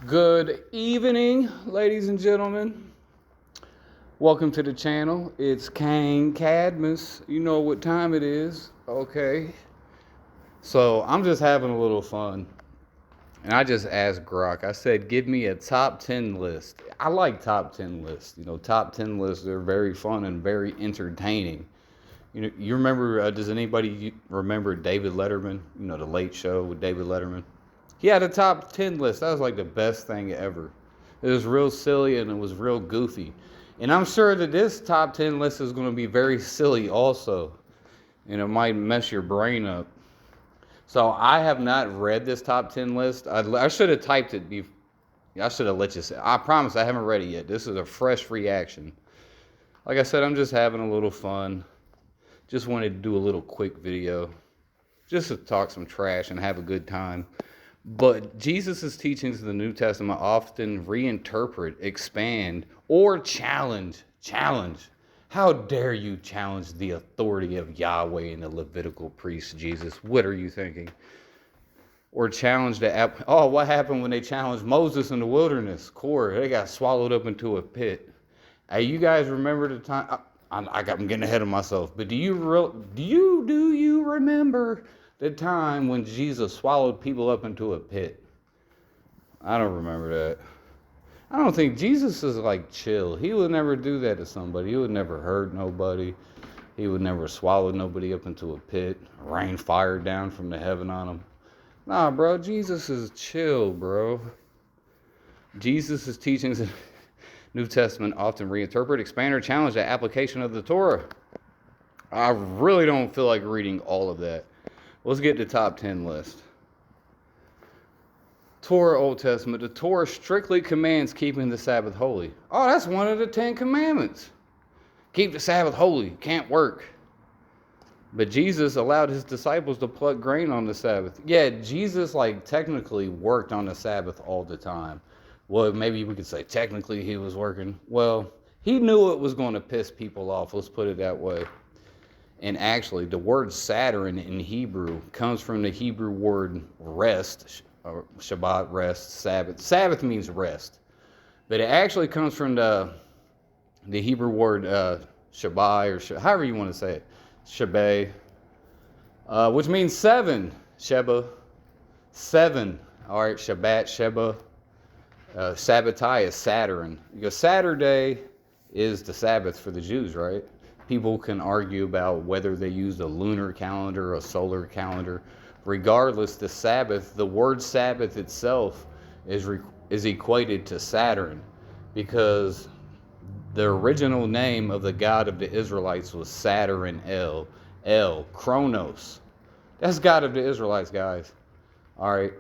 Good evening, ladies and gentlemen. Welcome to the channel. It's Kane Cadmus. You know what time it is, okay? So I'm just having a little fun. And I just asked Grok, I said, give me a top 10 list. I like top 10 lists. Top 10 lists, they're very fun and very entertaining. You remember, does anybody remember David Letterman? The Late Show with David Letterman? He had a top 10 list. That was like the best thing ever. It was real silly and it was real goofy. And I'm sure that this top 10 list is going to be very silly also. And it might mess your brain up. So I have not read this top 10 list. I should have typed it. I should have let you say. I promise I haven't read it yet. This is a fresh reaction. Like I said, I'm just having a little fun. Just wanted to do a little quick video. Just to talk some trash and have a good time. But Jesus' teachings in the New Testament often reinterpret, expand, or challenge. How dare you challenge the authority of Yahweh and the Levitical priest, Jesus? What are you thinking? Or challenge what happened when they challenged Moses in the wilderness? Korah, they got swallowed up into a pit. Hey, you guys remember the time? I'm getting ahead of myself. But do you remember the time when Jesus swallowed people up into a pit? I don't remember that. I don't think Jesus is like chill. He would never do that to somebody. He would never hurt nobody. He would never swallow nobody up into a pit, rain fire down from the heaven on him. Nah, bro, Jesus is chill, bro. Jesus' teachings in the New Testament often reinterpret, expand, or challenge the application of the Torah. I really don't feel like reading all of that. Let's get to the top 10 list. Torah, Old Testament. The Torah strictly commands keeping the Sabbath holy. Oh, that's one of the 10 commandments. Keep the Sabbath holy. Can't work. But Jesus allowed his disciples to pluck grain on the Sabbath. Yeah, Jesus technically worked on the Sabbath all the time. Well, maybe we could say technically he was working. Well, he knew it was going to piss people off. Let's put it that way. And actually, the word Saturn in Hebrew comes from the Hebrew word rest, or Shabbat, rest, Sabbath. Sabbath means rest. But it actually comes from the Hebrew word Shabbai, or however you want to say it, Shabbai, which means seven, Sheba, seven. All right, Shabbat, Sheba. Sabbatai is Saturn. Because Saturday is the Sabbath for the Jews, right? People can argue about whether they use a lunar calendar or a solar calendar. Regardless, the Sabbath, the word Sabbath itself is equated to Saturn, because the original name of the God of the Israelites was Saturn El, Chronos. That's God of the Israelites, guys. All right.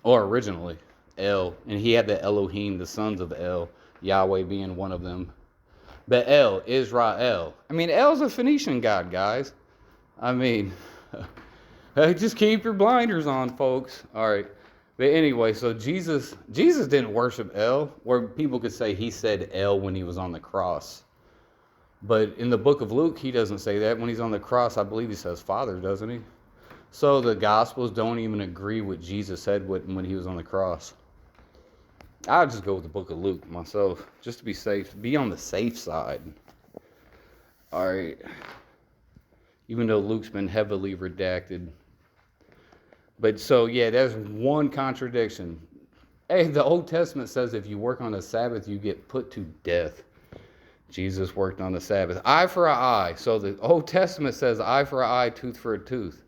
Or originally, El. And he had the Elohim, the sons of El, Yahweh being one of them. But El, Israel. I mean, El's a Phoenician god, guys. I mean, just keep your blinders on, folks. All right. But anyway, so Jesus didn't worship El, where people could say he said El when he was on the cross. But in the book of Luke, he doesn't say that. When he's on the cross, I believe he says Father, doesn't he? So the Gospels don't even agree with Jesus said when he was on the cross. I'll just go with the book of Luke myself, just to be safe, be on the safe side. All right. Even though Luke's been heavily redacted. But so, yeah, there's one contradiction. Hey, the Old Testament says if you work on the Sabbath, you get put to death. Jesus worked on the Sabbath. Eye for an eye. So the Old Testament says eye for an eye, tooth for a tooth.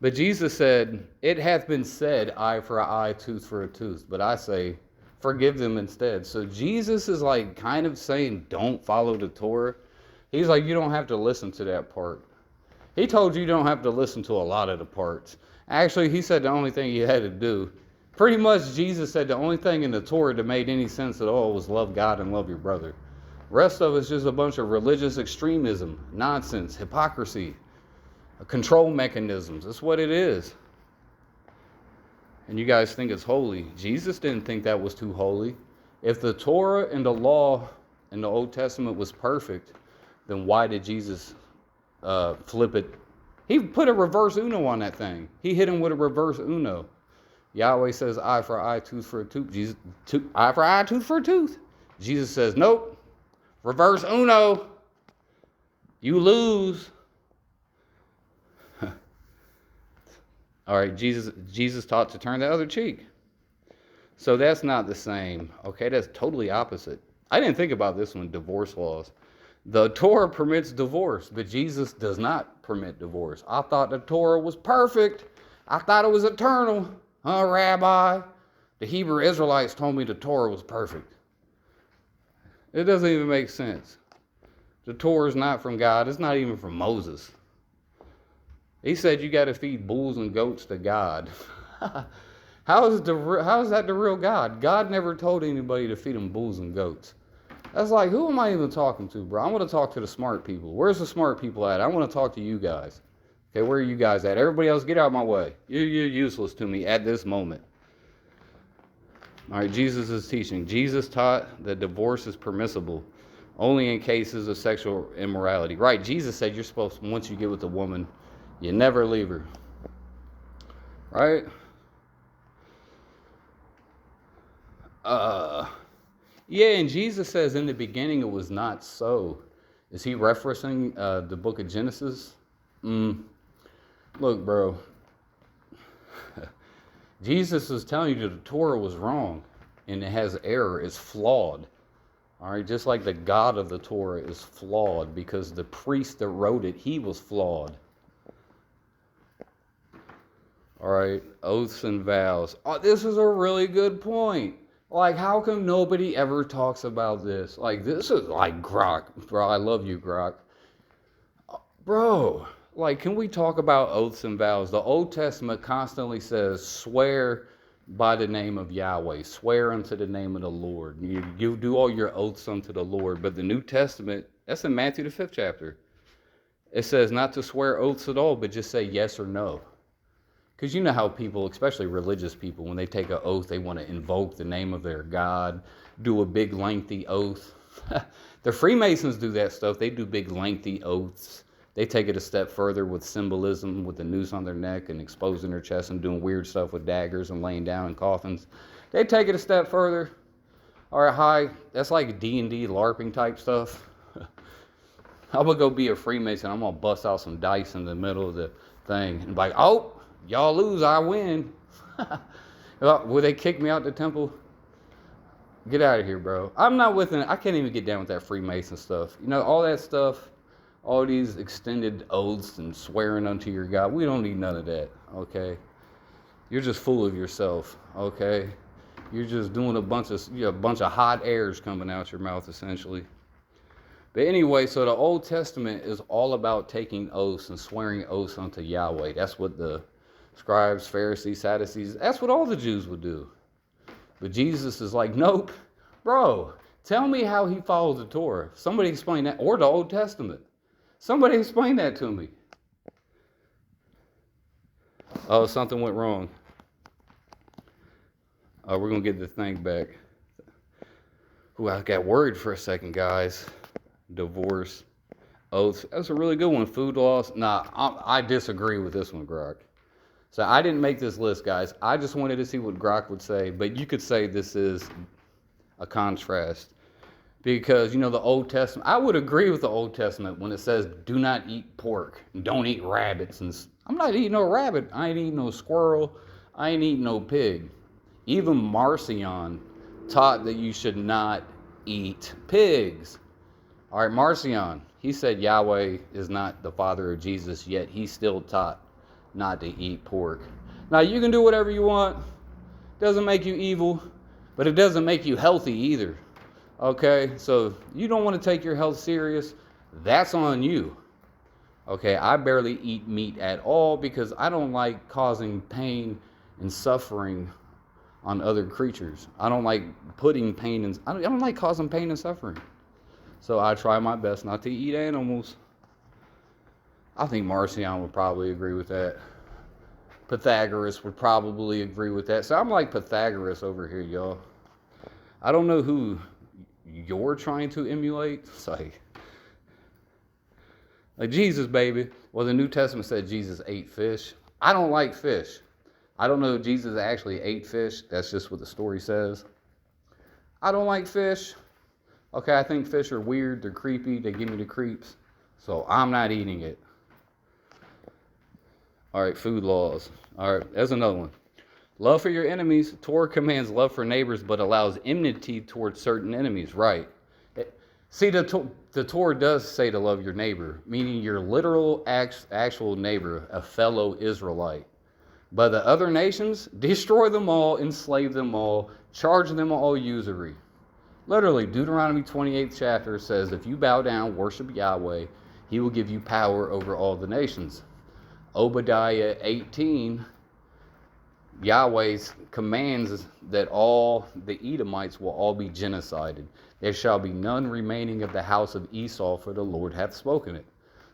But Jesus said, it hath been said, eye for an eye, tooth for a tooth. But I say, forgive them instead. So Jesus is kind of saying, don't follow the Torah. He's like, you don't have to listen to that part. He told you don't have to listen to a lot of the parts. Actually, he said the only thing you had to do, pretty much Jesus said the only thing in the Torah that made any sense at all was love God and love your brother. Rest of it's just a bunch of religious extremism, nonsense, hypocrisy, control mechanisms. That's what it is. And you guys think it's holy. Jesus didn't think that was too holy. If the Torah and the law in the Old Testament was perfect, then why did Jesus flip it? He put a reverse Uno on that thing. He hit him with a reverse Uno. Yahweh says eye for eye, tooth for a tooth. Eye for eye, tooth for a tooth. Jesus says, nope. Reverse uno. You lose. All right, Jesus taught to turn the other cheek. So that's not the same. Okay, that's totally opposite. I didn't think about this one, divorce laws. The Torah permits divorce, but Jesus does not permit divorce. I thought the Torah was perfect. I thought it was eternal. Huh, Rabbi? The Hebrew Israelites told me the Torah was perfect. It doesn't even make sense. The Torah is not from God. It's not even from Moses. He said you got to feed bulls and goats to God. How is that the real God? God never told anybody to feed them bulls and goats. That's like, who am I even talking to, bro? I want to talk to the smart people. Where's the smart people at? I want to talk to you guys. Okay, where are you guys at? Everybody else, get out of my way. You're useless to me at this moment. All right, Jesus is teaching. Jesus taught that divorce is permissible only in cases of sexual immorality. Right, Jesus said you're supposed to, once you get with a woman, you never leave her. Right? Yeah, and Jesus says in the beginning it was not so. Is he referencing the book of Genesis? Look, bro. Jesus is telling you that the Torah was wrong and it has error, it's flawed. All right, just like the God of the Torah is flawed because the priest that wrote it, he was flawed. All right, oaths and vows. Oh, this is a really good point. Like, how come nobody ever talks about this? Like, this is like Grok. Bro, I love you, Grok. Bro, like, can we talk about oaths and vows? The Old Testament constantly says, swear by the name of Yahweh. Swear unto the name of the Lord. You do all your oaths unto the Lord. But the New Testament, that's in Matthew the 5th chapter. It says not to swear oaths at all, but just say yes or no. Because you know how people, especially religious people, when they take an oath, they want to invoke the name of their God, do a big lengthy oath. The Freemasons do that stuff. They do big lengthy oaths. They take it a step further with symbolism, with the noose on their neck and exposing their chest and doing weird stuff with daggers and laying down in coffins. They take it a step further. All right, hi, that's like D&D LARPing type stuff. I'm going to go be a Freemason. I'm going to bust out some dice in the middle of the thing and be like, oh, y'all lose, I win. Will they kick me out the temple? Get out of here, bro. I'm not with it. I can't even get down with that Freemason stuff. You know, all that stuff, all these extended oaths and swearing unto your God. We don't need none of that, okay? You're just full of yourself, okay? You're just doing a bunch of hot airs coming out your mouth, essentially. But anyway, so the Old Testament is all about taking oaths and swearing oaths unto Yahweh. That's what the scribes, Pharisees, Sadducees, that's what all the Jews would do. But Jesus is like, nope, bro, tell me how he follows the Torah. Somebody explain that, or the Old Testament. Somebody explain that to me. Oh, something went wrong. Oh, we're going to get the thing back. Ooh, I got worried for a second, guys. Divorce, oaths. That's a really good one. Food loss. Nah, I disagree with this one, Grok. So I didn't make this list, guys. I just wanted to see what Grok would say. But you could say this is a contrast. Because, you know, the Old Testament, I would agree with the Old Testament when it says, do not eat pork, and don't eat rabbits. And I'm not eating no rabbit. I ain't eating no squirrel. I ain't eating no pig. Even Marcion taught that you should not eat pigs. All right, Marcion, he said Yahweh is not the father of Jesus, yet he still taught not to eat pork. Now, you can do whatever you want. Doesn't make you evil, but it doesn't make you healthy either. Okay, so you don't want to take your health serious, that's on you. Okay, I barely eat meat at all because I don't like causing pain and suffering on other creatures. I don't like putting pain in, I don't like causing pain and suffering. So I try my best not to eat animals. I think Marcion would probably agree with that. Pythagoras would probably agree with that. So I'm like Pythagoras over here, y'all. I don't know who you're trying to emulate. It's like Jesus, baby. Well, the New Testament said Jesus ate fish. I don't like fish. I don't know if Jesus actually ate fish. That's just what the story says. I don't like fish. Okay, I think fish are weird. They're creepy. They give me the creeps. So I'm not eating it. All right, food laws. All right, there's another one. Love for your enemies. Torah commands love for neighbors, but allows enmity towards certain enemies. Right. See, the Torah does say to love your neighbor, meaning your literal actual neighbor, a fellow Israelite. But the other nations, destroy them all, enslave them all, charge them all usury. Literally, Deuteronomy 28th chapter says, if you bow down, worship Yahweh, he will give you power over all the nations. Obadiah 18, Yahweh commands that all the Edomites will all be genocided. There shall be none remaining of the house of Esau, for the Lord hath spoken it.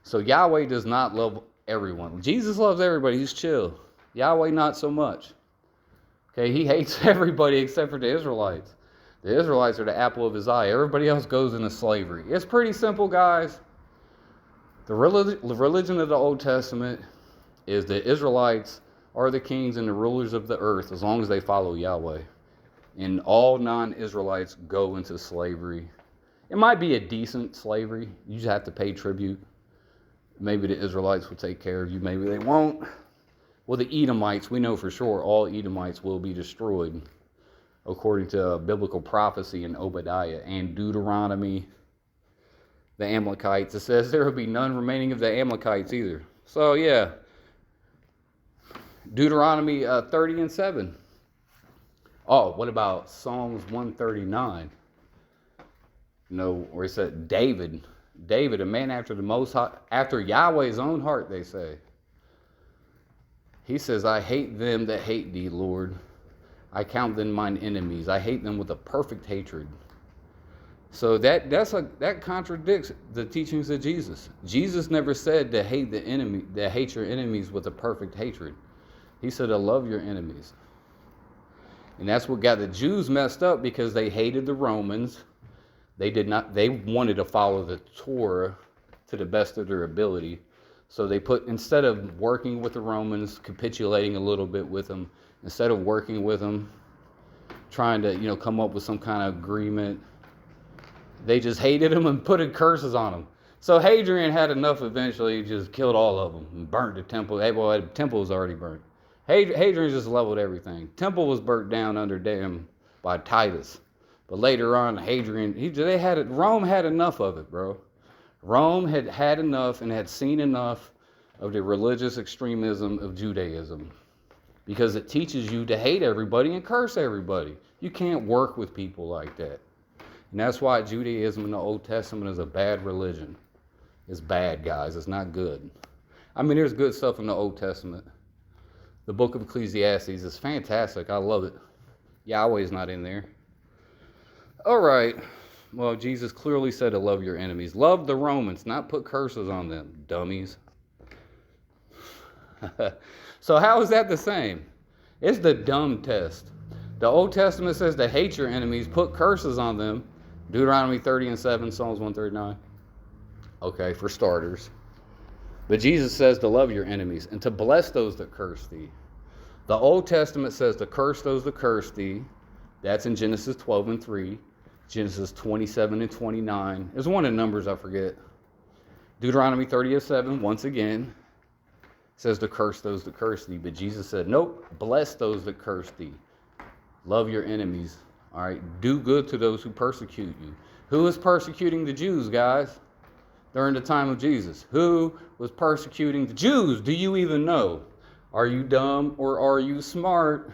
So Yahweh does not love everyone. Jesus loves everybody. He's chill. Yahweh not so much. Okay, he hates everybody except for the Israelites. The Israelites are the apple of his eye. Everybody else goes into slavery. It's pretty simple, guys. The religion of the Old Testament is the Israelites are the kings and the rulers of the earth as long as they follow Yahweh. And all non-Israelites go into slavery. It might be a decent slavery. You just have to pay tribute. Maybe the Israelites will take care of you. Maybe they won't. Well, the Edomites, we know for sure all Edomites will be destroyed according to biblical prophecy in Obadiah and Deuteronomy. The Amalekites, it says there will be none remaining of the Amalekites either. So, yeah. Deuteronomy 30 and 7. Oh, what about Psalms 139? You know, where it said David, a man after the most high, after Yahweh's own heart, they say. He says, I hate them that hate thee, Lord. I count them mine enemies. I hate them with a perfect hatred. So that contradicts the teachings of Jesus. Jesus never said to hate the enemy, to hate your enemies with a perfect hatred. He said to love your enemies. And that's what got the Jews messed up, because they hated the Romans. They wanted to follow the Torah to the best of their ability. So they instead of working with the Romans, capitulating a little bit with them, instead of working with them, trying to, come up with some kind of agreement, they just hated them and put curses on them. So Hadrian had enough eventually. He just killed all of them and burnt the temple. The temple was already burnt. Hadrian just leveled everything. Temple was burnt down under them by Titus. But later on, Rome had enough of it, bro. Rome had enough and had seen enough of the religious extremism of Judaism, because it teaches you to hate everybody and curse everybody. You can't work with people like that. And that's why Judaism in the Old Testament is a bad religion. It's bad, guys. It's not good. I mean, there's good stuff in the Old Testament. The book of Ecclesiastes is fantastic. I love it. Yahweh's not in there. All right. Well, Jesus clearly said to love your enemies. Love the Romans, not put curses on them, dummies. So how is that the same? It's the dumb test. The Old Testament says to hate your enemies, put curses on them. Deuteronomy 30 and 7, Psalms 139. Okay, for starters. But Jesus says to love your enemies and to bless those that curse thee. The Old Testament says to curse those that curse thee. That's in Genesis 12 and 3. Genesis 27 and 29. There's one in Numbers, I forget. Deuteronomy 30 and 7, once again, says to curse those that curse thee. But Jesus said, nope, bless those that curse thee. Love your enemies. All right, do good to those who persecute you. Who was persecuting the Jews, guys, during the time of Jesus? Who was persecuting the Jews? Do you even know? Are you dumb or are you smart?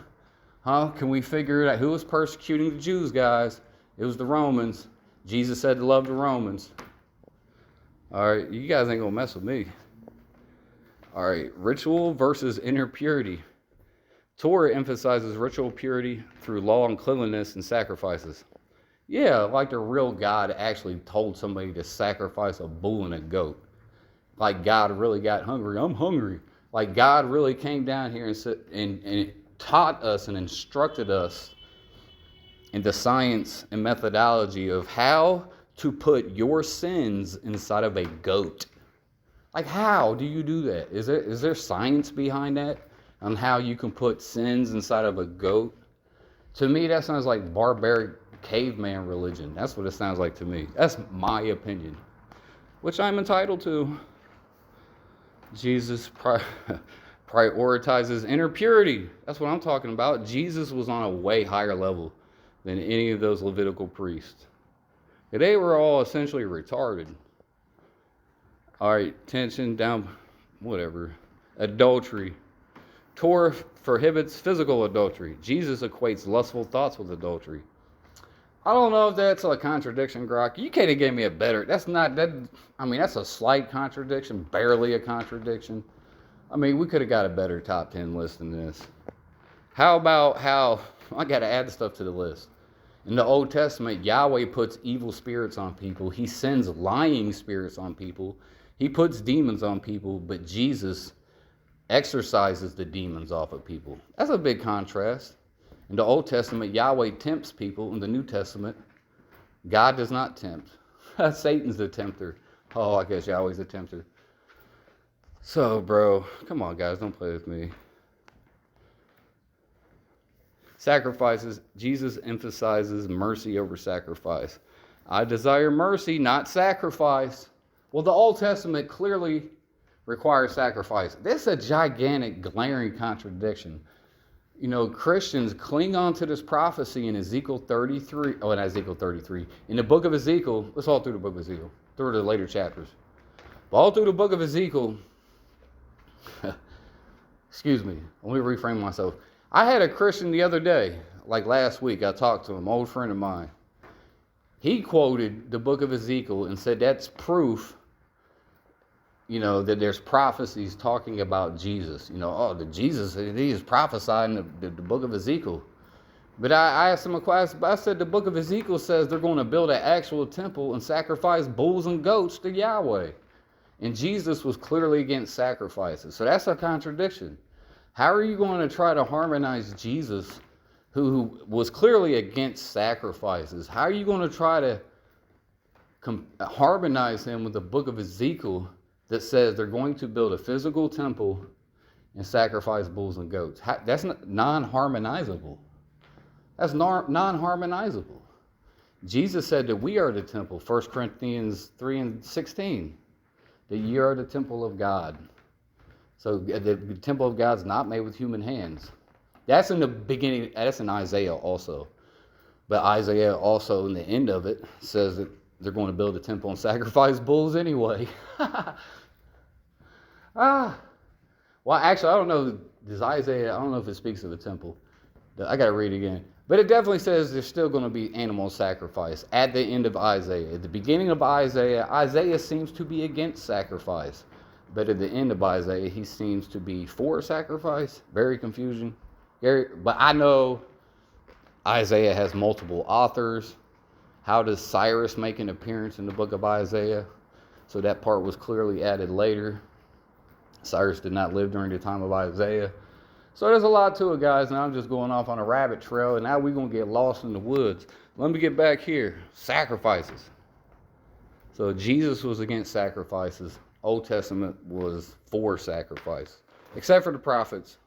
Huh? Can we figure it out? Who was persecuting the Jews, guys? It was the Romans. Jesus said to love the Romans. All right, you guys ain't gonna mess with me. All right, ritual versus inner purity. Torah emphasizes ritual purity through law and cleanliness and sacrifices. Yeah, like the real God actually told somebody to sacrifice a bull and a goat. Like God really got hungry. I'm hungry. Like God really came down here and taught us and instructed us in the science and methodology of how to put your sins inside of a goat. Like, how do you do that? Is there science behind that? on how you can put sins inside of a goat. To me, that sounds like barbaric caveman religion. That's what it sounds like to me. That's my opinion, which I'm entitled to. Jesus prioritizes inner purity. That's what I'm talking about. Jesus was on a way higher level than any of those Levitical priests. They were all essentially retarded. All right, tension down, whatever. Adultery. Torah prohibits physical adultery. Jesus equates lustful thoughts with adultery. I don't know if that's a contradiction, Grok. You can't have given me a better. That's not that. I mean, that's a slight contradiction, barely a contradiction. I mean, we could have got a better top 10 list than this. How about how I got to add stuff to the list? In the Old Testament, Yahweh puts evil spirits on people. He sends lying spirits on people. He puts demons on people, but Jesus exorcises the demons off of people. That's a big contrast. In the Old Testament, Yahweh tempts people. In the New Testament, God does not tempt. Satan's the tempter. Oh, I guess Yahweh's the tempter. So, bro, come on, guys, don't play with me. Sacrifices. Jesus emphasizes mercy over sacrifice. I desire mercy, not sacrifice. Well, the Old Testament clearly requires sacrifice. This is a gigantic, glaring contradiction. You know, Christians cling on to this prophecy in Ezekiel 33. Oh, not Ezekiel 33. In the book of Ezekiel, let's all through the book of Ezekiel, through the later chapters. But all through the book of Ezekiel, excuse me, let me reframe myself. I had a Christian the other day, like last week, I talked to him, an old friend of mine. He quoted the book of Ezekiel and said that's proof, you know, that there's prophecies talking about Jesus. You know, oh, the Jesus, he is prophesying the book of Ezekiel. But I asked him a question. I said the book of Ezekiel says they're going to build an actual temple and sacrifice bulls and goats to Yahweh. And Jesus was clearly against sacrifices. So that's a contradiction. How are you going to try to harmonize Jesus, who was clearly against sacrifices? How are you going to try to harmonize him with the book of Ezekiel that says they're going to build a physical temple and sacrifice bulls and goats? That's non-harmonizable. That's non-harmonizable. Jesus said that we are the temple, 1 Corinthians 3:16, that ye are the temple of God. So the temple of God's not made with human hands. That's in the beginning, that's in Isaiah also. But Isaiah also, in the end of it, says that they're going to build a temple and sacrifice bulls anyway. Well, actually, I don't know. Does Isaiah, I don't know if it speaks of a temple. I got to read it again. But it definitely says there's still going to be animal sacrifice at the end of Isaiah. At the beginning of Isaiah, Isaiah seems to be against sacrifice. But at the end of Isaiah, he seems to be for sacrifice. Very confusing. But I know Isaiah has multiple authors. How does Cyrus make an appearance in the book of Isaiah? So that part was clearly added later. Cyrus did not live during the time of Isaiah. So there's a lot to it, guys, and I'm just going off on a rabbit trail, and now we're going to get lost in the woods. Let me get back here. Sacrifices. So Jesus was against sacrifices. Old Testament was for sacrifice, except for the prophets.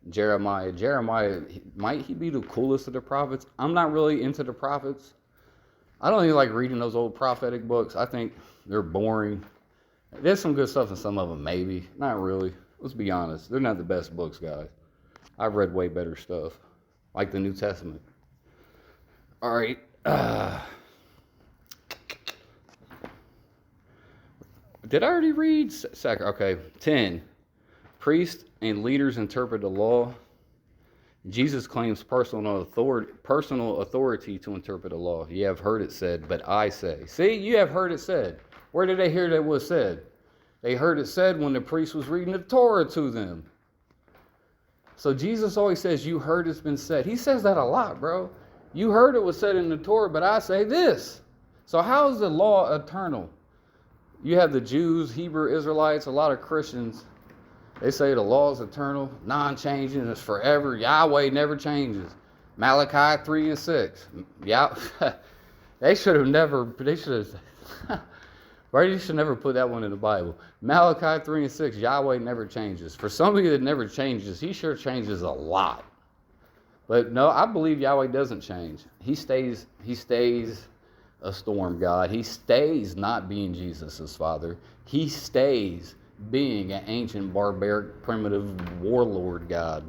Jeremiah, might he be the coolest of the prophets? I'm not really into the prophets. I don't even like reading those old prophetic books. I think they're boring. There's some good stuff in some of them, maybe. Not really. Let's be honest. They're not the best books, guys. I've read way better stuff, like the New Testament. All right. Did I already read? Okay. 10. Priests and leaders interpret the law. Jesus claims personal authority to interpret the law. You have heard it said, but I say. See, you have heard it said. Where did they hear that was said? They heard it said when the priest was reading the Torah to them. So Jesus always says, you heard it's been said. He says that a lot, bro. You heard it was said in the Torah, but I say this. So how is the law eternal? You have the Jews, Hebrew Israelites, a lot of Christians. They say the law is eternal, non-changing, it's forever. Yahweh never changes. Malachi 3:6. Yeah, they should have. Right? You should never put that one in the Bible. Malachi 3 and 6, Yahweh never changes. For somebody that never changes, he sure changes a lot. But no, I believe Yahweh doesn't change. He stays a storm God. He stays not being Jesus' father. He stays being an ancient, barbaric, primitive warlord God.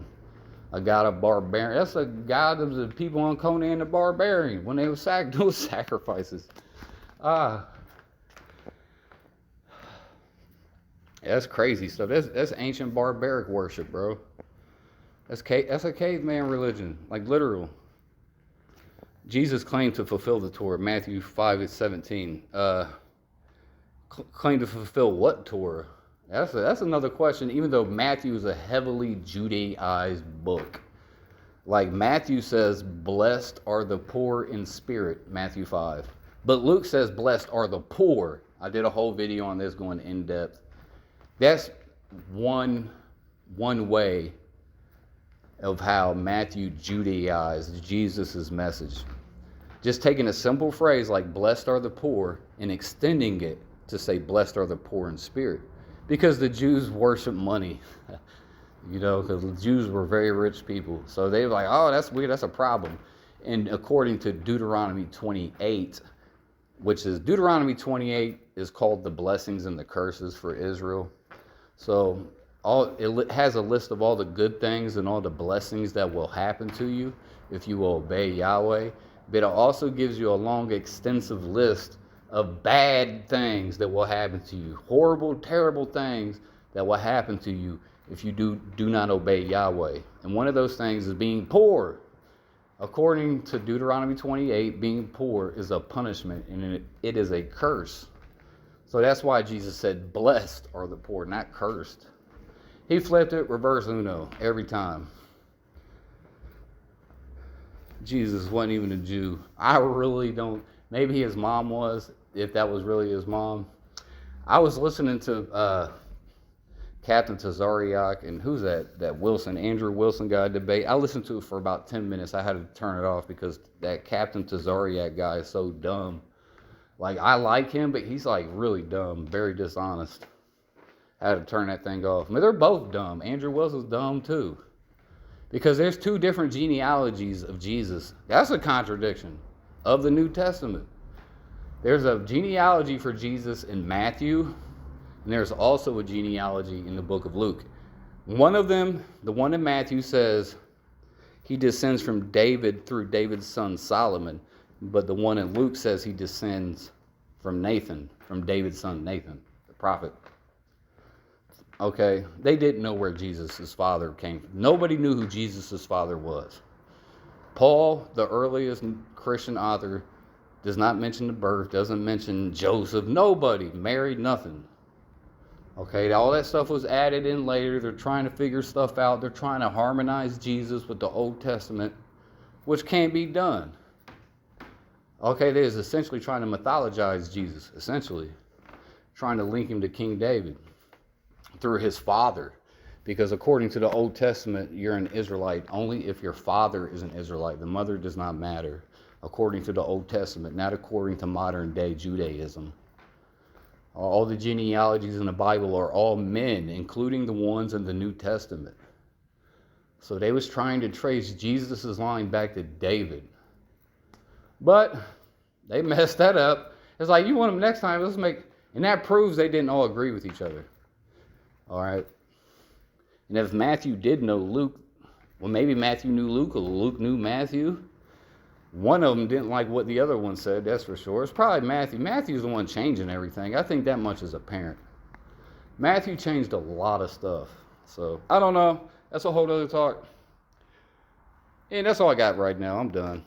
A god of barbarian. That's a god of the people on Conan the Barbarian when they were doing sacrifices. That's crazy stuff. That's ancient barbaric worship, bro. That's a caveman religion, like literal. Jesus claimed to fulfill the Torah, Matthew 5:17. Claimed to fulfill what Torah? That's another question, even though Matthew is a heavily Judaized book. Like Matthew says, blessed are the poor in spirit, Matthew 5. But Luke says, blessed are the poor. I did a whole video on this going in depth. That's one way of how Matthew Judaized Jesus' message. Just taking a simple phrase like blessed are the poor and extending it to say blessed are the poor in spirit. Because the Jews worship money. Because the Jews were very rich people. So they were like, oh, that's weird, that's a problem. And according to Deuteronomy 28, which is Deuteronomy 28 is called the blessings and the curses for Israel. So it has a list of all the good things and all the blessings that will happen to you if you will obey Yahweh. But it also gives you a long, extensive list of bad things that will happen to you. Horrible, terrible things that will happen to you if you do not obey Yahweh. And one of those things is being poor. According to Deuteronomy 28, being poor is a punishment and it is a curse. So that's why Jesus said, blessed are the poor, not cursed. He flipped it, reverse uno, every time. Jesus wasn't even a Jew. I really don't, maybe his mom was, if that was really his mom. I was listening to Captain Tazariak, and who's that Wilson, Andrew Wilson guy debate. I listened to it for about 10 minutes. I had to turn it off because that Captain Tazariak guy is so dumb. Like, I like him, but he's like really dumb, very dishonest. I had to turn that thing off. I mean, they're both dumb. Andrew Wilson's dumb too. Because there's two different genealogies of Jesus. That's a contradiction of the New Testament. There's a genealogy for Jesus in Matthew, and there's also a genealogy in the book of Luke. One of them, the one in Matthew, says he descends from David through David's son Solomon, but the one in Luke says he descends from Nathan, from David's son Nathan, the prophet. Okay, they didn't know where Jesus' father came from. Nobody knew who Jesus' father was. Paul, the earliest Christian author, does not mention the birth, doesn't mention Joseph, nobody, Mary, nothing. Okay, all that stuff was added in later. They're trying to figure stuff out. They're trying to harmonize Jesus with the Old Testament, which can't be done. Okay, they're essentially trying to mythologize Jesus, essentially. Trying to link him to King David through his father. Because according to the Old Testament, you're an Israelite only if your father is an Israelite. The mother does not matter, according to the Old Testament, not according to modern day Judaism. All the genealogies in the Bible are all men, including the ones in the New Testament. So they was trying to trace Jesus' line back to David. But they messed that up. It's like, you want them next time, let's make... And that proves they didn't all agree with each other. All right? And if Matthew did know Luke, well, maybe Matthew knew Luke, or Luke knew Matthew. One of them didn't like what the other one said, that's for sure. It's probably Matthew. Matthew's the one changing everything. I think that much is apparent. Matthew changed a lot of stuff. So, I don't know. That's a whole other talk. And that's all I got right now. I'm done.